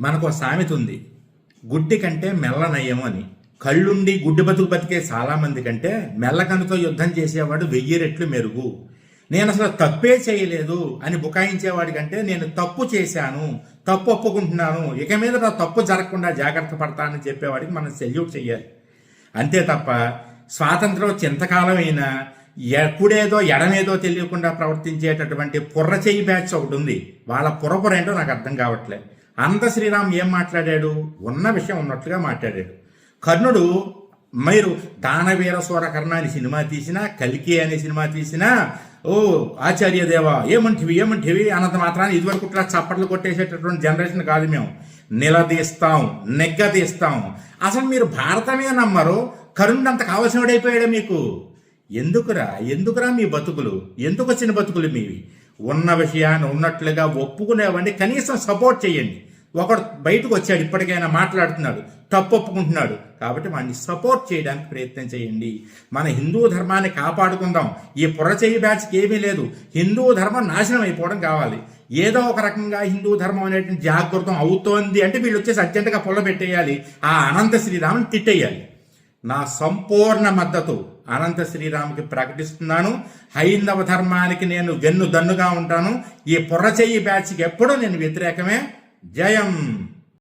మనకు ఒక సామెత ఉంది, గుడ్డి కంటే మెల్ల నయ్యం అని. కళ్ళుండి గుడ్డి బతుకు బతికే చాలామంది కంటే మెల్లకన్నుతో యుద్ధం చేసేవాడు 1000 రెట్లు మెరుగు. నేను అసలు తప్పే చేయలేదు అని బుకాయించేవాడి కంటే నేను తప్పు చేశాను, తప్పు ఒప్పుకుంటున్నాను, ఇక మీద నా తప్పు జరగకుండా జాగ్రత్త పడతానని చెప్పేవాడికి మనం సెల్యూట్ చేయాలి. అంతే తప్ప స్వాతంత్రం చింతకాలం అయినా ఎప్పుడేదో ఎడమేదో తెలియకుండా ప్రవర్తించేటటువంటి పుర్ర చెయ్యి బ్యాచ్ ఒకటి ఉంది. వాళ్ళ పురపురేంటో నాకు అర్థం కావట్లేదు. అనంత శ్రీరామ్ ఏం మాట్లాడాడు? ఉన్న విషయం ఉన్నట్లుగా మాట్లాడాడు. కర్ణుడు మీరు దానవీర సూరకర్ణ అనే సినిమా తీసినా, కల్కి అనే సినిమా తీసినా, ఓ ఆచార్య దేవా ఏమంటివి అనంత మాత్రాన్ని ఇదివరకు ఇట్లా చప్పట్లు కొట్టేసేటటువంటి జనరేషన్ కాదు మేము. నిలదీస్తాం, నెగ్గదీస్తాం. అసలు మీరు భారతమే నమ్మరు, కర్ణుడు అంత కావలసినడైపోయాడు మీకు. ఎందుకురా మీ బతుకులు? ఎందుకు వచ్చిన బతుకులు మీవి? ఉన్న విషయాన్ని ఉన్నట్లుగా ఒప్పుకునేవండి, కనీసం సపోర్ట్ చేయండి. ఒకడు బయటకు వచ్చాడు, ఇప్పటికైనా మాట్లాడుతున్నాడు, తప్పు ఒప్పుకుంటున్నాడు కాబట్టి వాడిని సపోర్ట్ చేయడానికి ప్రయత్నం చేయండి. మన హిందూ ధర్మాన్ని కాపాడుకుందాం. ఈ పురచేయి బ్యాచ్కి ఏమీ లేదు. హిందూ ధర్మం నాశనం అయిపోవడం కావాలి. ఏదో ఒక రకంగా హిందూ ధర్మం అనేటువంటి జాగృతం అవుతోంది అంటే వీళ్ళు వచ్చేసి అర్జెంటుగా పొల్ల పెట్టేయాలి, ఆ అనంత శ్రీరాముని తిట్టేయాలి. నా సంపూర్ణ మద్దతు అనంత శ్రీరాముకి ప్రకటిస్తున్నాను. హైందవ ధర్మానికి నేను వెన్ను దన్నుగా ఉంటాను. ఈ పుర్రచెయ్యి బ్యాచ్కి ఎప్పుడూ నేను వ్యతిరేకమే. జయం.